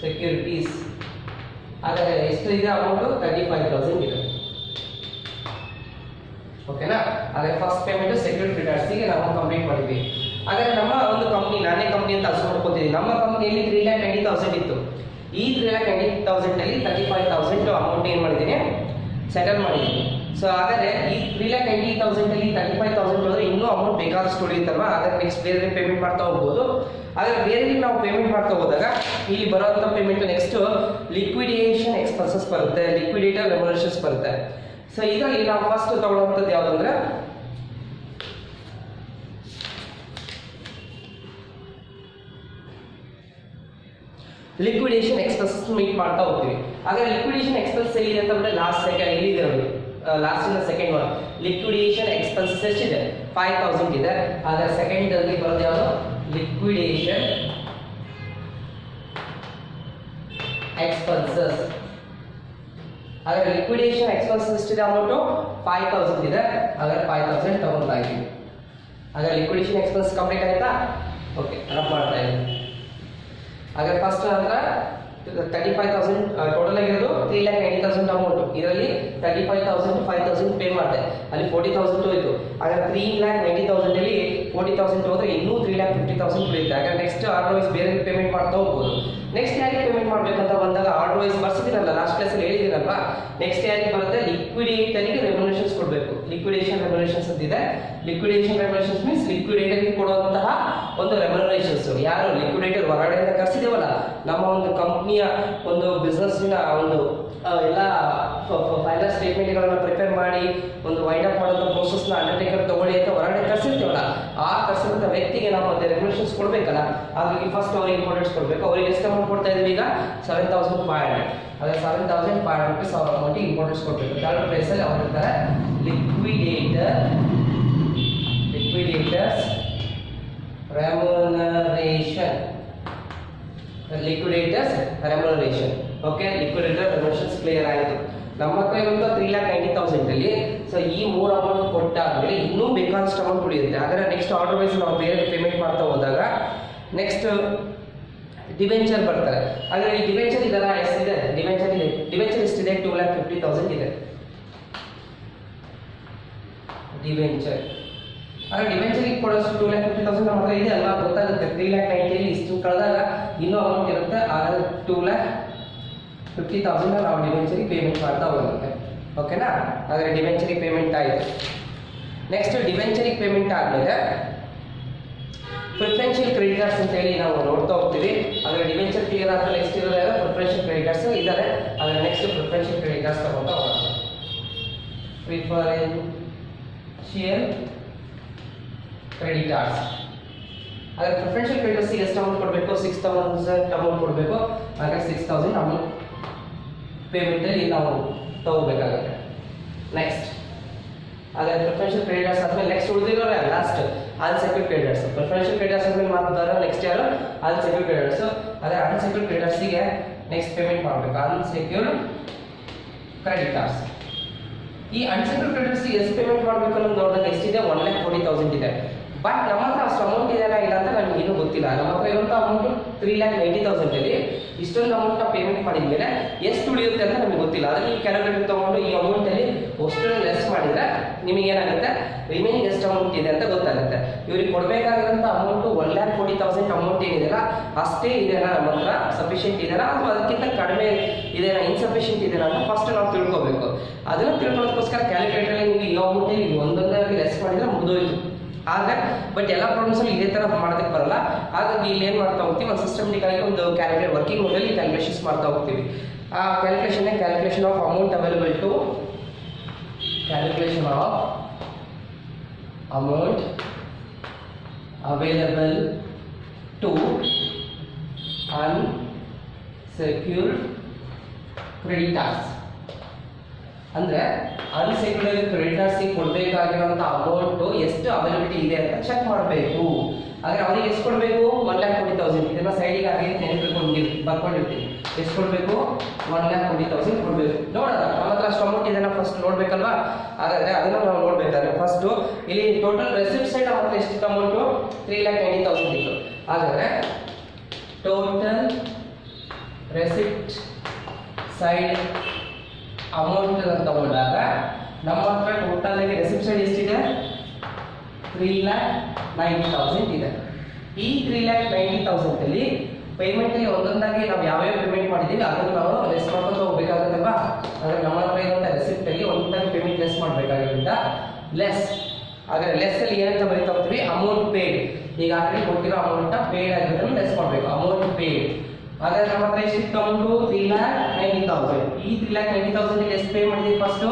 securities. ಹಾಗಾದ್ರೆ ಎಷ್ಟು ಇದೆ ಅಮೌಂಟು? 35,000 ಇದೆ. ಓಕೆನಾ? ಹಾಗಾದ್ರೆ ಫಸ್ಟ್ ಪೇಮೆಂಟ್ ಸೆಕ್ಯೂರ್ಡ್ ಕ್ರೆಡಿಟರ್ಸ್ಗೆ ನಾವು ಕಂಪ್ಲೀಟ್ ಮಾಡಿದ್ವಿ. ಹಾಗಾದ್ರೆ ನಮ್ಮ ಒಂದು ಕಂಪ್ನಿ, ನಾನೇ ಕಂಪ್ನಿ ಅಂತ ಅಸು ಮಾಡ್ಕೊತಿದ್ದೀನಿ. ನಮ್ಮ ಕಂಪ್ನಿಯಲ್ಲಿ 3,90,000 ಇತ್ತು. ಈ 3,90,000 ಅಲ್ಲಿ 35,000 ಅಮೌಂಟ್ ಏನು ಮಾಡಿದ್ದೀನಿ? ಸೆಟಲ್ ಮಾಡಿದ್ದೀನಿ. ಸೊ ಹಾಗಾದ್ರೆ ಈ 3,90,000 ಅಲ್ಲಿ 35,000 ಹೋದ್ರೆ ಇನ್ನೂ ಅಮೌಂಟ್ ಬೇಕಾದಷ್ಟು ಉಳಿಯುತ್ತಲ್ವಾ? ಹಾಗಾದ್ರೆ ನೆಕ್ಸ್ಟ್ ಬೇರೆ ಪೇಮೆಂಟ್ ಮಾಡ್ತಾ ಹೋಗ್ಬೋದು. ಹಾಗಾದ್ರೆ ಬೇರೆ ನಾವು ಪೇಮೆಂಟ್ ಮಾಡ್ತಾ ಹೋದಾಗ ಇಲ್ಲಿ ಬರುವಂಥ ಪೇಮೆಂಟ್ ನೆಕ್ಸ್ಟ್ ಲಿಕ್ವಿಡೇಷನ್ ಎಕ್ಸ್ಪೆನ್ಸಸ್ ಬರುತ್ತೆ, ಲಿಕ್ವಿಡೇಟರ್ ರೆಮ್ಯುನರೇಷನ್ಸ್ ಬರುತ್ತೆ. ಸೊ ಇದರಲ್ಲಿ ನಾವು ಫಸ್ಟ್ ತಗೊಳ್ಳುವಂಥದ್ದು ಯಾವುದಂದ್ರೆ ಲಿಕ್ವಿಡೇಷನ್ ಎಕ್ಸ್ಪೆನ್ಸಸ್ ಮೀಟ್ ಮಾಡ್ತಾ ಹೋಗ್ತೀವಿ. ಹಾಗಾದ್ರೆ ಲಿಕ್ವಿಡೇಷನ್ ಎಕ್ಸ್ಪೆನ್ಸ್ ಎಲ್ಲಿದೆ ಅಂತಂದ್ರೆ ಲಾಸ್ಟ್ ಸೆಕೆಂಡ್ ಇಲ್ಲಿದೆ ನೋಡಿ, lost in second one liquidation expenses ಎಷ್ಟಿದೆ? 5,000 ಇದೆ. ಹಾಗಾದ್ರೆ ಸೆಕೆಂಡ್ ಅಲ್ಲಿ ಬರೋದು ಯಾವುದು? Liquidation expenses. ಹಾಗಾದ್ರೆ ಲಿಕ್ವಿಡೇಷನ್ ಎಕ್ಸ್ಪೆನ್ಸಸ್ ಎಷ್ಟಿದೆ? ಅಮೌಂಟು 5,000 ಇದೆ. ಹಾಗಾದ್ರೆ 5,000 ತಗೊಳ್ತಾ ಇದ್ದೀವಿ. ಹಾಗಾದ್ರೆ ಲಿಕ್ವಿಡೇಷನ್ ಎಕ್ಸ್ಪೆನ್ಸ್ ಕಂಪ್ಲೀಟ್ ಆಯ್ತಾ? ಓಕೆ, ರಫ್ ಮಾಡ್ತಾ ಇದ್ದೀವಿ. ಹಾಗಾದ್ರೆ ಫಸ್ಟ್ ಅಂದ್ರೆ 35,000 ಟೋಟಲ್ ಆಗಿರೋದು 3,90,000 ಅಮೌಂಟ್. ಇದರಲ್ಲಿ 35,000 5,000 ಪೇ ಮಾಡಿದೆ, ಅಲ್ಲಿ 40,000 ಹೋಯ್ತು. ಹಾಗಾದ್ರೆ 3,90,000 ಅಲ್ಲಿ 40,000 ಹೋದ್ರೆ ಇನ್ನೂ 3,50,000 ಉಳಿಯುತ್ತೆ. ಹಾಗಾದ್ರೆ ನೆಕ್ಸ್ಟ್ ಆರ್ಡರ್ ವೈಸ್ ಬೇರೆ ಪೇಮೆಂಟ್ ಮಾಡ್ತಾ ಹೋಗ್ಬೋದು. ನೆಕ್ಸ್ಟ್ ಯಾರಿಗೆ ಪೇಮೆಂಟ್ ಮಾಡ್ಬೇಕಂತ ಬಂದಾಗ ಆರ್ಡರ್ ವೈಸ್ ಬರ್ಸಿದ್ದೀನಲ್ಲ, ಲಾಸ್ಟ್ ಕ್ಲಾಸಲ್ಲಿ ಹೇಳಿದ್ದೀನಲ್ವಾ, ನೆಕ್ಸ್ಟ್ ಯಾರಿಗೆ ಬರುತ್ತೆ? ಲಿಕ್ವಿಡೇಟರಿಗೆ ರೆಮ್ಯುನರೇಷನ್ಸ್ ಕೊಡಬೇಕು. ಲಿಕ್ವಿಡೇಷನ್ ರೆಮ್ಯುನರೇಷನ್ಸ್ ಅಂತಿದೆ. ಲಿಕ್ವಿಡೇಷನ್ ರೆಮ್ಯುನರೇಷನ್ಸ್ ಮೀನ್ಸ್ ಲಿಕ್ವಿಡೇಟರ್ಗೆ ಕೊಡುವಂತಹ ಒಂದು ರೆಮ್ಯುನರೇಷನ್ಸ್. ಯಾರು? ಲಿಕ್ವಿಡೇಟರ್ ಹೊರಗಡೆಯಿಂದ ಕರ್ಸಿದೇವಲ್ಲ, ನಮ್ಮ ಒಂದು ಕಂಪ್ನಿಯ ಒಂದು ಬಿಸ್ನೆಸ್ಸಿನ ಒಂದು ಎಲ್ಲ ಫೈನಲ್ ಸ್ಟೇಟ್ಮೆಂಟ್ಗಳನ್ನು ಪ್ರಿಪೇರ್ ಮಾಡಿ ಒಂದು ವೈಂಡ್ ಅಪ್ ಮಾಡೋಂಥ ಪ್ರೋಸೆಸ್ನ ಅಂಡರ್ಟೇಕರ್ ತಗೊಳ್ಳಿ ಅಂತ ಹೊರಗಡೆ ಕರ್ಸಿರ್ತೀವಲ್ಲ, ಆ ಕರ್ಸಿದಂಥ ವ್ಯಕ್ತಿಗೆ ನಾವು ಮತ್ತೆ ರೆಮ್ಯುನರೇಷನ್ಸ್ ಕೊಡಬೇಕಲ್ಲ. ಹಾಗಾಗಿ ಫಸ್ಟ್ ಅವ್ರಿಗೆ ಇಂಪಾರ್ಟೆನ್ಸ್ ಕೊಡಬೇಕು. ಅವ್ರಿಗೆ ಎಷ್ಟು ಅಮೌಂಟ್ ಕೊಡ್ತಾ ಇದ್ದೀವಿ ಈಗ? 7,500. ಅದೇ 7,500 ರೂಪೀಸ್ ಅವ್ರ ಅಮೌಂಟಿಗೆ ಇಂಪಾರ್ಟೆನ್ಸ್ ಕೊಡಬೇಕು. ಥರ್ಡ್ ಪ್ಲೇಸಲ್ಲಿ ಅವ್ರು ಇರ್ತಾರೆ liquidators remuneration. Okay, liquidator remunerations clear ಆಯಿತು. ನಮ್ಮ ಹತ್ರ ಇರುವಂಥ 3,90,000 ಅಲ್ಲಿ ಸೊ ಈ 3 ಅಮೌಂಟ್ ಕೊಟ್ಟಾದ್ಮೇಲೆ ಇನ್ನೂ ಬೇಕಾದಷ್ಟು ಅಮೌಂಟ್ ಉಳಿಯುತ್ತೆ. ಹಾಗಾದ್ರೆ ನೆಕ್ಸ್ಟ್ ಆರ್ಡರ್ ವೈಸ್ ನಾವು ಬೇರೆ ಪೇಮೆಂಟ್ ಮಾಡ್ತಾ ಹೋದಾಗ ನೆಕ್ಸ್ಟ್ ಡಿವೆಂಚರ್ ಬರ್ತಾರೆ. ಹಾಗಾದ್ರೆ ಈ ಡಿವೆಂಚರ್ ಇದೆಲ್ಲ ಎಷ್ಟಿದೆ? ಡಿವೆಂಚರ್ ಎಷ್ಟಿದೆ? 2,50,000 ಇದೆ ಡಿವೆಂಚರ್. ಹಾಗೆ ಡಿವೆಂಚರಿಗೆ ಕೊಡೋಷ್ಟು 2,50,000 ನಮ್ಮ ಹತ್ರ ಇದೆ ಅಲ್ವಾ? ಗೊತ್ತಾಗುತ್ತೆ. 3,90,000 ಇಷ್ಟು ಕಳೆದಾಗ ಇನ್ನೂ ಅಮೌಂಟ್ ಇರುತ್ತೆ. ಹಾಗಾದ್ರೆ 2,50,000 ನಾವು ಡಿವೆಂಚರಿಗೆ ಪೇಮೆಂಟ್ ಮಾಡ್ತಾ ಹೋಗುತ್ತೆ. ಓಕೆನಾ? ಹಾಗಾದ್ರೆ ಡಿವೆಂಚರಿಗೆ ಪೇಮೆಂಟ್ ಆಯಿತು. ನೆಕ್ಸ್ಟ್ ಡಿವೆಂಚರಿಗೆ ಪೇಮೆಂಟ್ ಆದಮೇಲೆ ಪ್ರಿಫರೆನ್ಷಿಯಲ್ ಕ್ರೆಡಿಟರ್ಸ್ ಅಂತ ಹೇಳಿ ನಾವು ನೋಡ್ತಾ ಹೋಗ್ತೀವಿ. ಹಾಗಾದ್ರೆ ಡಿವೆಂಚರ್ ಕ್ಲಿಯರ್ ಆದಮೇಲೆ ನೆಕ್ಸ್ಟ್ ಇರೋದು ಪ್ರಿಫರೆನ್ಷಿಯಲ್ ಕ್ರೆಡಿಟರ್ಸ್ ಇದ್ದಾರೆ. ಹಾಗಾದ್ರೆ ನೆಕ್ಸ್ಟ್ ಪ್ರಿಫರೆನ್ಷಿಯಲ್ ಕ್ರೆಡಿಟರ್ಸ್ ತಗೊಂತ ಹೋಗೋಣ. Preferential creditors. ಹಾಗಾದ್ರೆ ಪ್ರಿಫರೆನ್ಷಿಯಲ್ ಕ್ರೆಡಿಟರ್ಸ್ ಎಷ್ಟು ಅಮೌಂಟ್ ಕೊಡಬೇಕು? 6,000 ಅಮೌಂಟ್ ಕೊಡಬೇಕು. ಹಾಗಾದ್ರೆ 6,000 ಅಮೌಂಟ್ ಪೇಮೆಂಟಲ್ಲಿ ನಾವು ತಗೋಬೇಕಾಗುತ್ತೆ. ನೆಕ್ಸ್ಟ್ ಹಾಗಾದ್ರೆ ಪ್ರಿಫರೆನ್ಷಿಯಲ್ ಕ್ರೆಡಿಟರ್ಸ್ ಆದಮೇಲೆ ನೆಕ್ಸ್ಟ್ ಉಳಿದಿರೋರೆ last unsecured creditors. Preferential creditors ಆದಮೇಲೆ ಮಾತಾಡೋರು ನೆಕ್ಸ್ಟ್ ಯಾರು? Unsecured creditors. ಹಾಗಾದ್ರೆ ಅನ್ಸೆಕ್ಯೂರ್ಡ್ ಕ್ರೆಡಿಟರ್ಸಿಗೆ ನೆಕ್ಸ್ಟ್ ಪೇಮೆಂಟ್ ಮಾಡಬೇಕು. Unsecured creditors. ಈ ಅನ್ಸೆಕ್ಯೂರ್ಡ್ ಕ್ರೆಡಿಟರ್ಸ್ಗೆ ಎಷ್ಟು ಪೇಮೆಂಟ್ ಮಾಡಬೇಕು ಅನ್ನೋದು ನೋಡಿದಾಗ ಎಷ್ಟಿದೆ? 1,40,000 ಇದೆ. ಬಟ್ ನಮ್ಮ ಹತ್ರ ಅಷ್ಟು ಅಮೌಂಟ್ ಇದೆಯಲ್ಲ ಇಲ್ಲ ಅಂತ ನಮ್ಗೆ ಇನ್ನೂ ಗೊತ್ತಿಲ್ಲ. ನಮ್ಮ ಹತ್ರ ಇರುವಂಥ ಅಮೌಂಟು 3,90,000 ಅಲ್ಲಿ ಇಷ್ಟೊಂದು ಅಮೌಂಟ್ನ ಪೇಮೆಂಟ್ ಮಾಡಿದ್ಮೇಲೆ ಎಷ್ಟು ಉಳಿಯುತ್ತೆ ಅಂತ ನಮಗೆ ಗೊತ್ತಿಲ್ಲ. ಅದನ್ನು ನೀವು ಕ್ಯಾಲ್ಕುಲೇಟರ್ ತೊಗೊಂಡು ಈ ಅಮೌಂಟಲ್ಲಿ ಅಷ್ಟು ಲೆಸ್ ಮಾಡಿದರೆ ನಿಮಗೆ ಏನಾಗುತ್ತೆ? ರಿಮೈನಿಂಗ್ ಎಷ್ಟು ಅಮೌಂಟ್ ಇದೆ ಅಂತ ಗೊತ್ತಾಗುತ್ತೆ. ಇವ್ರಿಗೆ ಕೊಡಬೇಕಾಗಿರೋಂಥ ಅಮೌಂಟು 1,40,000 ಅಮೌಂಟ್ ಏನಿದೆಯಲ್ಲ ಅಷ್ಟೇ ಇದೆಯಾ ನಮ್ಮ ಹತ್ರ? ಸಫಿಷಿಯೆಂಟ್ ಇದೆಯಾ ಅಥವಾ ಅದಕ್ಕಿಂತ ಕಡಿಮೆ ಇದೆಯಾ? ಇನ್ಸಫಿಷಿಯೆಂಟ್ ಇದೆಯಾ ಅಂತ ಫಸ್ಟ್ ನಾವು ತಿಳ್ಕೊಬೇಕು. ಅದನ್ನು ತಿಳ್ಕೊಳ್ಳೋದಕ್ಕೋಸ್ಕರ ಕ್ಯಾಲ್ಕುಲೇಟರಲ್ಲಿ ನೀವು ಈ ಅಮೌಂಟಲ್ಲಿ ಒಂದೊಂದಾಗಿ ಲೆಸ್ ಮಾಡಿದರೆ ಮುಗಿದೋಯ್ತು. ಆದರೆ ಬಟ್ ಎಲ್ಲ ಪ್ರಾಬ್ಲಮ್ಸಲ್ಲಿ ಇದೇ ಥರ ಮಾಡೋದಕ್ಕೆ ಬರಲ್ಲ. ಹಾಗಾಗಿ ಇಲ್ಲಿ ಏನು ಮಾಡ್ತಾ ಹೋಗ್ತೀವಿ? ಒಂದು ಸಿಸ್ಟಮ್ಟಿಕ್ ಆಗಿ ಒಂದು ಕ್ಯಾಲ್ಕುಲೇಟ್ ವರ್ಕಿಂಗ್ ಮೋಡಲ್ಲಿ ಕ್ಯಾಲ್ಕುಲೇಷನ್ಸ್ ಮಾಡ್ತಾ ಹೋಗ್ತೀವಿ. ಆ calculation of amount available to calculation of amount available to unsecured creditors ಅಂದರೆ ಅನ್ಸೆಕ್ಯೂರ್ಡ್ ಕ್ರೆಡಿಟರ್ಸ್ಗೆ ಕೊಡಬೇಕಾಗಿರುವಂಥ ಅಮೌಂಟು ಎಷ್ಟು ಅವೈಲಬಿಲಿಟಿ ಇದೆ ಅಂತ ಚೆಕ್ ಮಾಡಬೇಕು. ಆದರೆ ಅವ್ರಿಗೆ ಎಷ್ಟು ಕೊಡಬೇಕು? 1,40,000. ಇದನ್ನು ಸೈಡಿಗೆ ಆಗಿ ಬರ್ಕೊಂಡಿರ್ತೀನಿ. ಎಷ್ಟು ಕೊಡಬೇಕು? 1,40,000 ಕೊಡಬೇಕು. ನೋಡೋಣ, ನಮ್ಮ ಹತ್ರ ಅಷ್ಟು ಅಮೌಂಟ್ ಇದನ್ನು ಫಸ್ಟ್ ನೋಡಬೇಕಲ್ವಾ? ಹಾಗಾದರೆ ಅದನ್ನು ನಾವು ನೋಡಬೇಕಾದ್ರೆ ಫಸ್ಟು ಇಲ್ಲಿ ಟೋಟಲ್ ರೆಸಿಪ್ಟ್ ಸೈಡ್ ನಮ್ಮ ಹತ್ರ ಎಷ್ಟು ಅಮೌಂಟು? 3,90,000 ಇತ್ತು. ಹಾಗಾದರೆ ಟೋಟಲ್ ರೆಸಿಪ್ಟ್ ಸೈಡ್ ಅಮೌಂಟ್ ಅಂತ ತಗೊಂಡಾಗ ನಮ್ಮ ಹತ್ರ ಟೋಟಲ್ ಆಗಿ ರೆಸಿಪ್ಟ್ ಸೈಡ್ ಎಷ್ಟಿದೆ? 3,90,000 ಇದೆ. ಈ 3,90,000 ಅಲ್ಲಿ ಪೇಮೆಂಟ್ ಅಲ್ಲಿ ಒಂದೊಂದಾಗಿ ನಾವು ಯಾವ್ಯಾವ ಪೇಮೆಂಟ್ ಮಾಡಿದ್ದೀವಿ ಅದನ್ನು ನಾವು ಲೆಸ್ ಮಾಡ್ಕೊಂಡು ಹೋಗ್ಬೇಕಾಗುತ್ತಲ್ವಾ? ಅಂದರೆ ನಮ್ಮ ಹತ್ರ ಇರುವಂಥ ರೆಸಿಪ್ಟ್ ಅಲ್ಲಿ ಒಂದೊಂದಾಗಿ ಪೇಮೆಂಟ್ ಲೆಸ್ ಮಾಡಬೇಕಾಗಿರೋದ್ರಿಂದ ಲೆಸ್. ಹಾಗಾದ್ರೆ ಲೆಸ್ ಅಲ್ಲಿ ಏನಂತ ಬರೀತಾ ಹೋಗ್ತೀವಿ? Amount paid. ಈಗಾಗಲೇ ಕೊಟ್ಟಿರೋ ಅಮೌಂಟ್ ಪೇಡ್ ಆಗಿರೋದನ್ನು ಲೆಸ್ ಮಾಡಬೇಕು. Amount paid. ಹಾಗಾದ್ರೆ ನಮ್ಮ ಹತ್ರ ಎಷ್ಟಿತ್ತು ಅಮೌಂಟು? 3,90,000. ಈ 3,90,000 ಎಷ್ಟು ಪೇ ಮಾಡಿದ್ವಿ? ಫಸ್ಟು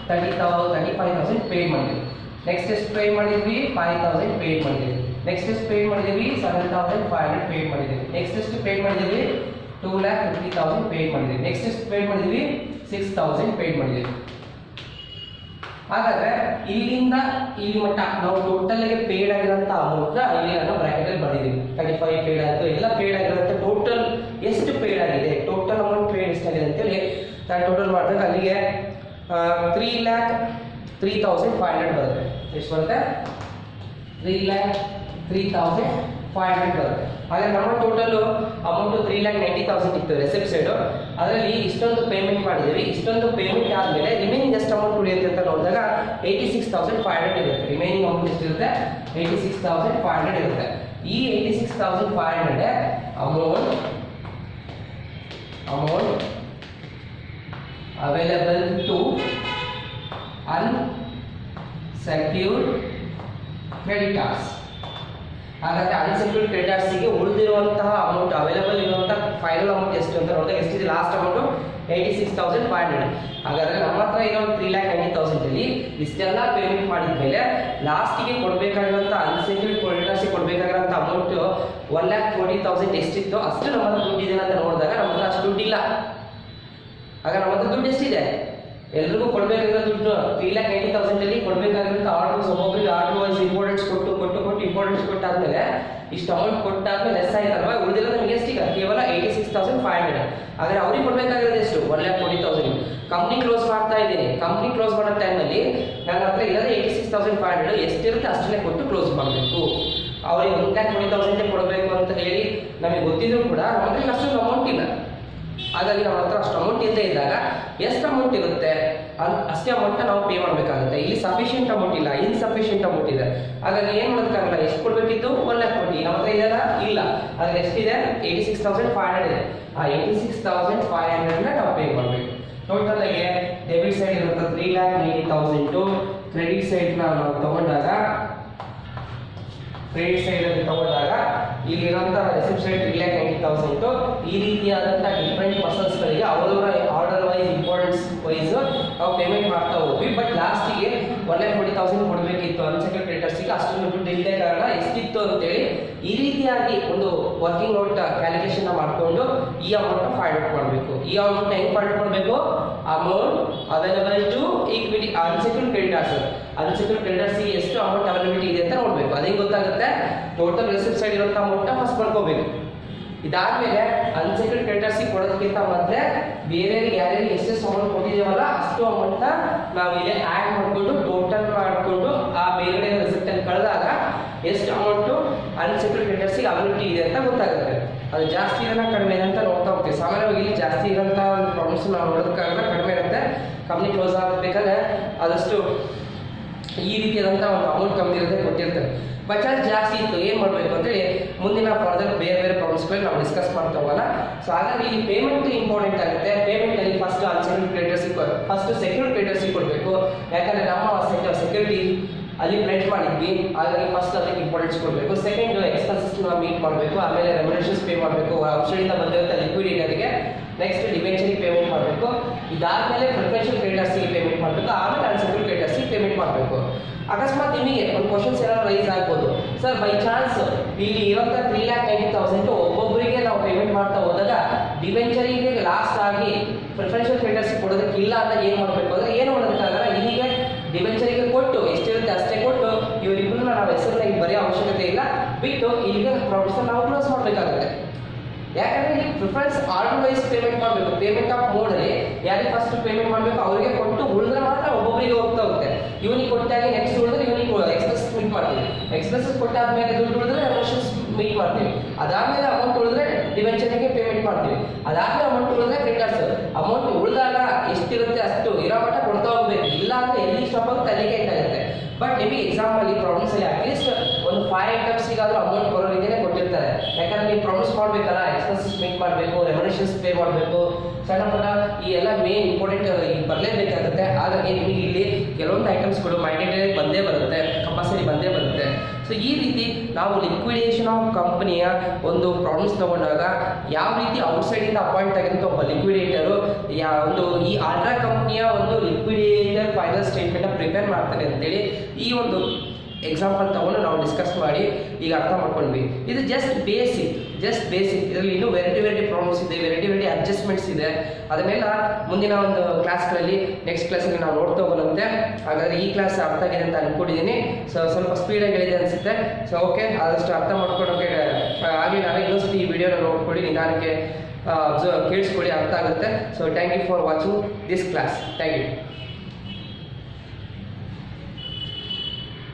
35,000 ಪೇ ಮಾಡಿದ್ವಿ. ನೆಕ್ಸ್ಟ್ ಎಷ್ಟು ಪೇ ಮಾಡಿದ್ವಿ? 5,000 ಪೇ ಮಾಡಿದ್ವಿ. ನೆಕ್ಸ್ಟ್ ಎಷ್ಟು ಪೇ ಮಾಡಿದ್ವಿ? 7,500 ಪೇ ಮಾಡಿದ್ವಿ. ನೆಕ್ಸ್ಟ್ ಎಷ್ಟು ಪೇ ಮಾಡಿದ್ವಿ? 2,50,000 ಪೇ ಮಾಡಿದ್ವಿ. ನೆಕ್ಸ್ಟ್ ಎಷ್ಟು ಪೇ ಮಾಡಿದ್ವಿ? 6,000 ಪೇ ಮಾಡಿದ್ವಿ. ಹಾಗಾದ್ರೆ ಇಲ್ಲಿಂದ ಇಲ್ಲಿ ಮಟ್ಟ ನಾವು ಟೋಟಲ್ ಆಗಿ ಪೇಡ್ ಆಗಿರೋಂಥ ಅಮೌಂಟ್ ಇಲ್ಲಿ ನಾನು ಬ್ರಾಕೆಟ್ ಅಲ್ಲಿ ಬರ್ದಿದ್ದೀನಿ. 35 ಪೇಡ್ ಆಯಿತು, ಎಲ್ಲ ಪೇಡ್ ಆಗಿರುತ್ತೆ. ಟೋಟಲ್ ಎಷ್ಟು ಪೇಡ್ ಆಗಿದೆ, ಟೋಟಲ್ ಅಮೌಂಟ್ ಪೇಡ್ ಎಷ್ಟಾಗಿದೆ ಅಂತೇಳಿ ನಾನು ಟೋಟಲ್ ಮಾಡಿದಾಗ ಅಲ್ಲಿಗೆ 3,03,500 ಬರುತ್ತೆ. ಎಷ್ಟು ಬರುತ್ತೆ? 3,03,500 ಬರುತ್ತೆ. ಹಾಗೆ ನಮ್ಮ ಟೋಟಲ್ ಅಮೌಂಟು 3,90,000 ಇತ್ತು ರೆಸಿಪ್ಟ್ ಸೈಡು. ಅದರಲ್ಲಿ ಇಷ್ಟೊಂದು ಪೇಮೆಂಟ್ ಮಾಡಿದ್ದೀವಿ. ಇಷ್ಟೊಂದು ಪೇಮೆಂಟ್ ಆದಮೇಲೆ ರಿಮೈನಿಂಗ್ ಎಷ್ಟು ಅಮೌಂಟ್ ಉಳಿಯುತ್ತೆ ಅಂತ ನೋಡಿದಾಗ 86,500 ಇರುತ್ತೆ. ರಿಮೈನಿಂಗ್ ಅಮೌಂಟ್ ಎಷ್ಟಿರುತ್ತೆ? 86,500 ಇರುತ್ತೆ. ಈ 86,500 amount available to unsecured creditors. ಹಾಗಾದ್ರೆ ಅನ್ಸೆಕ್ಯೂರ್ಡ್ ಕ್ರೆಡಿಟರ್ಸ್ಗೆ ಉಳಿದಿರುವಂತಹ ಅಮೌಂಟ್ ಅವೈಲಬಲ್ ಇರುವಂತಹ ಫೈನಲ್ ಅಮೌಂಟ್ ಎಷ್ಟು ಅಂತ ನೋಡಿದಾಗ ಎಷ್ಟಿದೆ? Last amount 86,500. ಹಾಗಾದ್ರೆ ನಮ್ಮ ಹತ್ರ ಇರೋ 3,90,000 ಅಲ್ಲಿ ಇಷ್ಟೆಲ್ಲ ಪೇಮೆಂಟ್ ಮಾಡಿದ್ಮೇಲೆ ಲಾಸ್ಟಿಗೆ ಕೊಡಬೇಕಾಗಿರುವಂಥ ಅನ್ಸೆಕ್ಯೂರ್ಡ್ ಕ್ರೆಡಿಟರ್ಸ್ಗೆ ಕೊಡಬೇಕಾಗಿರುವಂಥ ಅಮೌಂಟ್ 1,40,000 ಎಷ್ಟಿತ್ತು ಅಷ್ಟು ನಮ್ಮ ಹತ್ರ ದುಡ್ಡಿದೆ ಅಂತ ನೋಡಿದಾಗ ನಮ್ಮ ಹತ್ರ ಅಷ್ಟು ದುಡ್ಡಿಲ್ಲ. ಆಗ ನಮ್ಮ ಹತ್ರ ದುಡ್ಡು ಎಷ್ಟಿದೆ? ಎಲ್ರಿಗೂ ಕೊಡಬೇಕಾಗಿರೋ ದುಡ್ಡು 3,90,000 ಅಲ್ಲಿ ಕೊಡಬೇಕಾಗಿರೋಂಥ ಆರ್ಡರ್ಸ್ ಒಬ್ಬೊಬ್ಬರಿಗೆ ಆರ್ಡರ್ ವೈಸ್ ಇಂಪಾರ್ಟೆನ್ಸ್ ಕೊಟ್ಟು ಇಂಪಾರ್ಟೆನ್ಸ್ ಕೊಟ್ಟಾದ್ಮೇಲೆ ಇಷ್ಟು ಅಮೌಂಟ್ ಕೊಟ್ಟಾದ್ಮೇಲೆ ಲೆಸ್ ಆಯ್ತಲ್ವಾ? ಉಳಿದಿರೋದು ನಮಗೆ ಎಷ್ಟೀಗ? ಕೇವಲ 86,500. ಆದರೆ ಅವ್ರಿಗೆ ಕೊಡಬೇಕಾಗಿರೋದು ಎಷ್ಟು? 1,40,000. ಕಂಪ್ನಿ ಕ್ಲೋಸ್ ಮಾಡ್ತಾ ಇದ್ದೀನಿ. ಕಂಪ್ನಿ ಕ್ಲೋಸ್ ಮಾಡೋ ಟೈಮಲ್ಲಿ ನನ್ನ ಹತ್ರ ಇರೋದು 86,500. ಎಷ್ಟಿರುತ್ತೆ ಅಷ್ಟನ್ನೇ ಕೊಟ್ಟು ಕ್ಲೋಸ್ ಮಾಡಬೇಕು. ಅವ್ರಿಗೆ 1,40,000 ಕೊಡಬೇಕು ಅಂತ ಹೇಳಿ ನಮಗೆ ಗೊತ್ತಿದ್ರು ಕೂಡ ನಮ್ಮ ಹತ್ರ ಅಷ್ಟೊಂದು ಅಮೌಂಟ್ ಇಲ್ಲ. ಹಾಗಾಗಿ ನಮ್ಮ ಹತ್ರ ಅಷ್ಟು ಅಮೌಂಟ್ ಇಲ್ಲದೆ ಇದ್ದಾಗ ಎಷ್ಟು ಅಮೌಂಟ್ ಇರುತ್ತೆ ಅಷ್ಟೇ ಅಮೌಂಟ್ನ ನಾವು ಪೇ ಮಾಡಬೇಕಾಗುತ್ತೆ. ಇಲ್ಲಿ ಸಫಿಷಿಯೆಂಟ್ ಅಮೌಂಟ್ ಇಲ್ಲ, ಇನ್ಸಫಿಷಿಯೆಂಟ್ ಅಮೌಂಟ್ ಇದೆ. ಹಾಗಾಗಿ ಏನು ಮಾಡೋದಕ್ಕಾಗಲ್ಲ. ಎಷ್ಟು ಕೊಡಬೇಕಿತ್ತು? 1,40,000. ನಮ್ಮ ಹತ್ರ ಇದೆಯಲ್ಲ? ಇಲ್ಲ. ಆದರೆ ಎಷ್ಟಿದೆ? 86,500 ಇದೆ. ಆ 86,500ನ ನಾವು ಪೇ ಮಾಡಬೇಕು. ಟೋಟಲ್ ಆಗಿ ಡೆಬಿಟ್ ಸೈಡ್ ಇರುವಂಥ 3,90,000 ಕ್ರೆಡಿಟ್ ಸೈಡ್ನ ನಾವು ತಗೊಂಡಾಗ ಇಲ್ಲಿರುವಂಥ ರೆಸಿಪ್ಟ್ ಸೈಡ್ 3,90,000. ಈ ರೀತಿಯಾದಂಥ ಡಿಫ್ರೆಂಟ್ ಪರ್ಸನ್ಸ್ಗಳಿಗೆ ಅವರವರ ಆರ್ಡರ್ ವೈಸ್ ಇಂಪಾರ್ಟೆನ್ಸ್ ವೈಸ್ ನಾವು ಪೇಮೆಂಟ್ ಮಾಡ್ತಾ ಹೋಗ್ವಿ. ಬಟ್ ಲಾಸ್ಟಿಗೆ 1,40,000 ಕೊಡಬೇಕಿತ್ತು ಅನ್ಸೆಕ್ಯೂರ್ಡ್ ಕ್ರೆಡಿಟರ್ಸ್ಗೆ. ಅಷ್ಟೊಂದು ದುಡ್ಡು ಇಲ್ಲದೆ ಕಾರಣ ಎಷ್ಟಿತ್ತು ಅಂತೇಳಿ ಈ ರೀತಿಯಾಗಿ ಒಂದು ವರ್ಕಿಂಗ್ ನೋಟ್ ಕ್ಯಾಲ್ಕುಲೇಷನ್ ಮಾಡಿಕೊಂಡು ಈ ಅಮೌಂಟ್ನ ಫೈಂಡ್ ಔಟ್ ಮಾಡಬೇಕು. ಈ ಅಮೌಂಟ್ ಹೆಂಗೆ ಫೈಂಡ್ ಔಟ್ ಮಾಡಬೇಕು? Amount available to equity unsecured creditors. Unsecured ಕ್ರೆಡಿಟರ್ಸ್ಗೆ ಎಷ್ಟು ಅಮೌಂಟ್ ಅವೈಲಬಿಲಿಟಿ ಇದೆ ಅಂತ ನೋಡಬೇಕು. ಅದೇನು ಗೊತ್ತಾಗುತ್ತೆ? ಟೋಟಲ್ ರೆಸಿಪ್ಟ್ ಸೈಡ್ ಇರುವಂಥ ಅಮೌಂಟ್ನ ಫಸ್ಟ್ ಬರ್ಕೋಬೇಕು. ಇದಾದ್ಮೇಲೆ ಅನ್ಸೆಕ್ಯೂರ್ಡ್ ಕ್ರೆಡಿಟರ್ಸ್ಗೆ ಕೊಡೋದಕ್ಕಿಂತ ಮೊದಲೇ ಬೇರೆಯವರಿಗೆ ಯಾರ್ಯಾರಿಗೆ ಎಷ್ಟೆಷ್ಟು ಅಮೌಂಟ್ ಕೊಟ್ಟಿದ್ದೀವಲ್ಲ ಅಷ್ಟು ಅಮೌಂಟ್ನ ನಾವು ಇಲ್ಲಿ ಆ್ಯಡ್ ಮಾಡಿಕೊಂಡು ಟೋಟಲ್ ಮಾಡಿಕೊಂಡು ಆ ಬೇರೆ ರೆಸಿಪ್ಟಲ್ಲಿ ಕಳೆದಾಗ ಎಷ್ಟು ಅಮೌಂಟು ಅನ್ಸೆಕ್ಯೂರ್ಡ್ ಕ್ರೆಡಿಟರ್ಸ್ಗೆ ಅವೈಲಬಿಲಿಟಿ ಇದೆ ಅಂತ ಗೊತ್ತಾಗುತ್ತೆ. ಅದು ಜಾಸ್ತಿ ಇರೋಣ ಕಡಿಮೆ ಇದೆ ಅಂತ ನೋಡ್ತಾ ಹೋಗ್ತೀವಿ. ಸಾಮಾನ್ಯವಾಗಿ ಇಲ್ಲಿ ಜಾಸ್ತಿ ಇರೋಂಥ ಒಂದು ಪ್ರಾಬ್ಲಮ್ಸ್ ನಾವು ನೋಡೋದಕ್ಕಾಗಲ್ಲ, ಕಡಿಮೆ ಇರುತ್ತೆ. ಕಂಪ್ನಿ ಕ್ಲೋಸ್ ಆಗಬೇಕಾದ್ರೆ ಆದಷ್ಟು ಈ ರೀತಿಯಾದಂಥ ಒಂದು ಅಮೌಂಟ್ ಕಮ್ಮಿ ಇರುತ್ತೆ ಕೊಟ್ಟಿರ್ತಾರೆ. ಬಟ್ ಚಾರ್ಜ್ ಜಾಸ್ತಿ ಇತ್ತು, ಏನು ಮಾಡಬೇಕು ಅಂತೇಳಿ ಮುಂದಿನ ಫರ್ದರ್ ಬೇರೆ ಪ್ರಾಬ್ಲಮ್ಸ್ಗಳು ನಾವು ಡಿಸ್ಕಸ್ ಮಾಡ್ತಾ ಹೋಗೋಣ. ಸೊ ಹಾಗಾಗಿ ಇಲ್ಲಿ ಪೇಮೆಂಟ್ ಇಂಪಾರ್ಟೆಂಟ್ ಆಗುತ್ತೆ. ಪೇಮೆಂಟಲ್ಲಿ ಫಸ್ಟ್ ಅನ್ಸೆಕ್ಯೂರ್ಡ್ ಕ್ರೆಡಿಟರ್ಸ್ಗೆ ಫಸ್ಟ್ ಸೆಕ್ಯೂರ್ಡ್ ಕ್ರೆಡಿಟರ್ಸ್ಗೆ ಕೊಡಬೇಕು. ಯಾಕಂದರೆ ನಮ್ಮ ಸೆಕ್ಯೂರಿಟಿ ಅಲ್ಲಿ ಪ್ಲೇಟ್ ಮಾಡಿದ್ವಿ, ಹಾಗಾಗಿ ಫಸ್ಟ್ ಅದಕ್ಕೆ ಇಂಪಾರ್ಟೆನ್ಸ್ ಕೊಡಬೇಕು. ಸೆಕೆಂಡ್ ಎಕ್ಸ್ಪೆನ್ಸಸ್ ನಾವು ಮೀಟ್ ಮಾಡಬೇಕು. ಆಮೇಲೆ ರೆಮ್ಯುನರೇಷನ್ಸ್ ಪೇ ಮಾಡಬೇಕು ಔಷಧಿಯಿಂದ ಬಂದಿರುತ್ತೆ ಲಿಕ್ವಿಡಿಟಿಗೆ. ನೆಕ್ಸ್ಟ್ ಡಿಬೆಂಚರಿಗೆ ಪೇಮೆಂಟ್ ಮಾಡಬೇಕು. ಇದಾದಮೇಲೆ ಪ್ರಿಫರೆನ್ಷಿಯಲ್ ಕ್ರೆಡಿಟರ್ಸ್ಗೆ ಪೇಮೆಂಟ್ ಮಾಡಬೇಕು. ಆಮೇಲೆ ಅನ್ಸೆಕ್ಯೂರ್ಡ್ ಕ್ರೆಡಿಟರ್ಸ್ಗೆ ಪೇಮೆಂಟ್ ಮಾಡಬೇಕು. ಅಕಸ್ಮಾತ್ ನಿಮಗೆ ಒಂದು ಕ್ವಶನ್ಸ್ ಏನಾದ್ರು ರೈಸ್ ಆಗ್ಬೋದು, ಸರ್ ಬೈ ಚಾನ್ಸ್ ಇಲ್ಲಿ ಇರುವಂಥ 3,90,000 ಒಬ್ಬೊಬ್ಬರಿಗೆ ನಾವು ಪೇಮೆಂಟ್ ಮಾಡ್ತಾ ಹೋದಾಗ ಡಿಬೆಂಚರಿಗೆ ಲಾಸ್ಟ್ ಆಗಿ ಪ್ರಿಫರೆನ್ಷಿಯಲ್ ಕ್ರೆಡಿಟರ್ಸ್ ಕೊಡೋದಕ್ಕೆ ಇಲ್ಲ ಅಂತ ಏನು ಮಾಡಬೇಕು ಅಂದರೆ ಏನು ಮಾಡೋದಕ್ಕಾಗಲ್ಲ, ಇಲ್ಲಿಗೆ ಡಿಬೆಂಚರಿಗೆ ಕೊಟ್ಟು ಎಷ್ಟಿರುತ್ತೆ ಅಷ್ಟೇ ಕೊಟ್ಟು ಇವರಿಬ್ಬರನ್ನ ನಾವು ಹೆಸರನ್ನ ಈಗ ಬರೆಯೋ ಅವಶ್ಯಕತೆ ಇಲ್ಲ, ಬಿಟ್ಟು ಇಲ್ಲಿಗೆ ಪ್ರಾಫಿಟ್ಸ್ ನಾವು ಕ್ಲೋಸ್ ಮಾಡಬೇಕಾಗುತ್ತೆ. ಯಾಕಂದ್ರೆ ಇಲ್ಲಿ ಪ್ರಿಫರೆನ್ಸ್ ಆರ್ಡರ್ ವೈಸ್ ಪೇಮೆಂಟ್ ಮಾಡಬೇಕು. ಪೇಮೆಂಟ್ ಆಫ್ ಮೋಡಲ್ಲಿ ಯಾರಿಗೆ ಫಸ್ಟ್ ಪೇಮೆಂಟ್ ಮಾಡಬೇಕು ಅವರಿಗೆ ಕೊಟ್ಟು ಉಳಿದ್ರೆ ಮಾತ್ರ ಒಬ್ಬೊಬ್ಬರಿಗೆ ಹೋಗ್ತಾ ಹೋಗುತ್ತೆ. ಇವನಿಗೆ ಕೊಟ್ಟಾಗಿ ನೆಕ್ಸ್ಟ್ ಉಳಿದ್ರೆ ಇವನಿಗೆ ಎಕ್ಸ್ಪೆನ್ಸಸ್ ಮೀಟ್ ಮಾಡ್ತೀವಿ, ಎಕ್ಸ್ಪೆನ್ಸಸ್ ಕೊಟ್ಟಾದ್ಮೇಲೆ ದುಡ್ಡು ಉಳಿದ್ರೆ ಎಮೋಷನ್ಸ್ ಮೀಟ್ ಮಾಡ್ತೀವಿ, ಅದಾದ್ಮೇಲೆ ಅಮೌಂಟ್ ಉಳಿದ್ರೆ ಡಿವೆಂಚರ್ಗೆ ಪೇಮೆಂಟ್ ಮಾಡ್ತೀವಿ, ಅದಾದ್ಮೇಲೆ ಅಮೌಂಟ್ ಉಳಿದ್ರೆ ಕ್ರೆಡಿಟರ್ಸ್. ಅಮೌಂಟ್ ಉಳಿದಾಗ ಎಷ್ಟಿರುತ್ತೆ ಅಷ್ಟು ಇರೋ ಮಟ್ಟ ಕೊಡ್ತಾ ಹೋಗ್ಬೇಕು, ಇಲ್ಲ ಅಂದ್ರೆ ಎಲ್ಲಿ ಸ್ಟಾಪ್ ಆಗುತ್ತೆ ಅಲ್ಲಿಗೆ ಎಂಟಾಗುತ್ತೆ. ಬಟ್ ನಿಮಗೆ ಎಕ್ಸಾಂಪಲ್ ಈ ಪ್ರಾಬ್ಲಮ್ಸ್ ಅಲ್ಲಿ ಅಟ್ಲೀಸ್ಟ್ ಒಂದು 5 ಐಟಮ್ಸ್ಗಾದ್ರೂ ಅಮೌಂಟ್ ಬರೋ ರೀತಿಯೇ ಕೊಟ್ಟಿರ್ತಾರೆ. ಯಾಕಂದ್ರೆ ನೀವು ಪ್ರಾಬ್ಲಮ್ಸ್ ಮಾಡಬೇಕಲ್ಲ, ಎಕ್ಸ್ಪೆನ್ಸಸ್ ಮೀಟ್ ಮಾಡಬೇಕು, ರೆಮ್ಯುನರೇಷನ್ಸ್ ಪೇ ಮಾಡಬೇಕು, ಸಣ್ಣ ಪುಟ್ಟ ಈ ಎಲ್ಲ ಮೇನ್ ಇಂಪಾರ್ಟೆಂಟ್ ಬರಲೇಬೇಕಾಗುತ್ತೆ. ಹಾಗಾಗಿ ನಿಮಗೆ ಇಲ್ಲಿ ಕೆಲವೊಂದು ಐಟಮ್ಸ್ಗಳು ಮೈಂಡೇಟರಿ ಬಂದೇ ಬರುತ್ತೆ, ಕಂಪಲ್ಸರಿ ಬಂದೇ ಬರುತ್ತೆ. ಸೊ ಈ ರೀತಿ ನಾವು ಲಿಕ್ವಿಡೇಷನ್ ಆಫ್ ಕಂಪನಿಯ ಒಂದು ಪ್ರಾಬ್ಲಮ್ಸ್ ತಗೊಂಡಾಗ ಯಾವ ರೀತಿ ಔಟ್ಸೈಡಿಂದ ಅಪಾಯಿಂಟ್ ಆಗಿರುತ್ತ ಒಬ್ಬ ಲಿಕ್ವಿಡೇಟರು ಒಂದು ಈ ಆಲ್ಟ್ರಾ ಕಂಪನಿಯ ಒಂದು ಲಿಕ್ವಿಡೇಟರ್ ಫೈನಲ್ ಸ್ಟೇಟ್ಮೆಂಟ್ ಪ್ರಿಪೇರ್ ಮಾಡ್ತಾರೆ ಅಂತೇಳಿ ಈ ಒಂದು ಎಕ್ಸಾಂಪಲ್ ತಗೊಂಡು ನಾವು ಡಿಸ್ಕಸ್ ಮಾಡಿ ಈಗ ಅರ್ಥ ಮಾಡ್ಕೊಂಡ್ವಿ. ಇದು ಜಸ್ಟ್ ಬೇಸಿಕ್ ಇದರಲ್ಲಿ ಇನ್ನೂ ವೆರೈಟಿ ಪ್ರಾಬ್ಲಮ್ಸ್ ಇದೆ, ವೆರೈಟಿ ಅಡ್ಜಸ್ಟ್ಮೆಂಟ್ಸ್ ಇದೆ. ಅದನ್ನೆಲ್ಲ ಮುಂದಿನ ಒಂದು ಕ್ಲಾಸ್ಗಳಲ್ಲಿ ನೆಕ್ಸ್ಟ್ ಕ್ಲಾಸಲ್ಲಿ ನಾವು ನೋಡ್ತಾ ಹೋಗೋಣಂತೆ. ಹಾಗಾದರೆ ಈ ಕ್ಲಾಸ್ ಅರ್ಥ ಆಗಿದೆ ಅಂತ ಅಂದ್ಕೊಂಡಿದ್ದೀನಿ. ಸೊ ಸ್ವಲ್ಪ ಸ್ಪೀಡಾಗಿ ಹೇಳಿದೆ ಅನಿಸುತ್ತೆ. ಸೊ ಓಕೆ, ಆದಷ್ಟು ಅರ್ಥ ಮಾಡ್ಕೊಳ್ಳೋಕೆ ಆಗಲಿ. ನಾಳೆ ಇನ್ನೊಂದ್ಸತಿ ಈ ವಿಡಿಯೋನ ನೋಡ್ಕೊಳ್ಳಿ, ನಿಧಾನಕ್ಕೆ ಕೇಳಿಸ್ಕೊಳ್ಳಿ, ಅರ್ಥ ಆಗುತ್ತೆ. So thank you for watching this class. Thank you.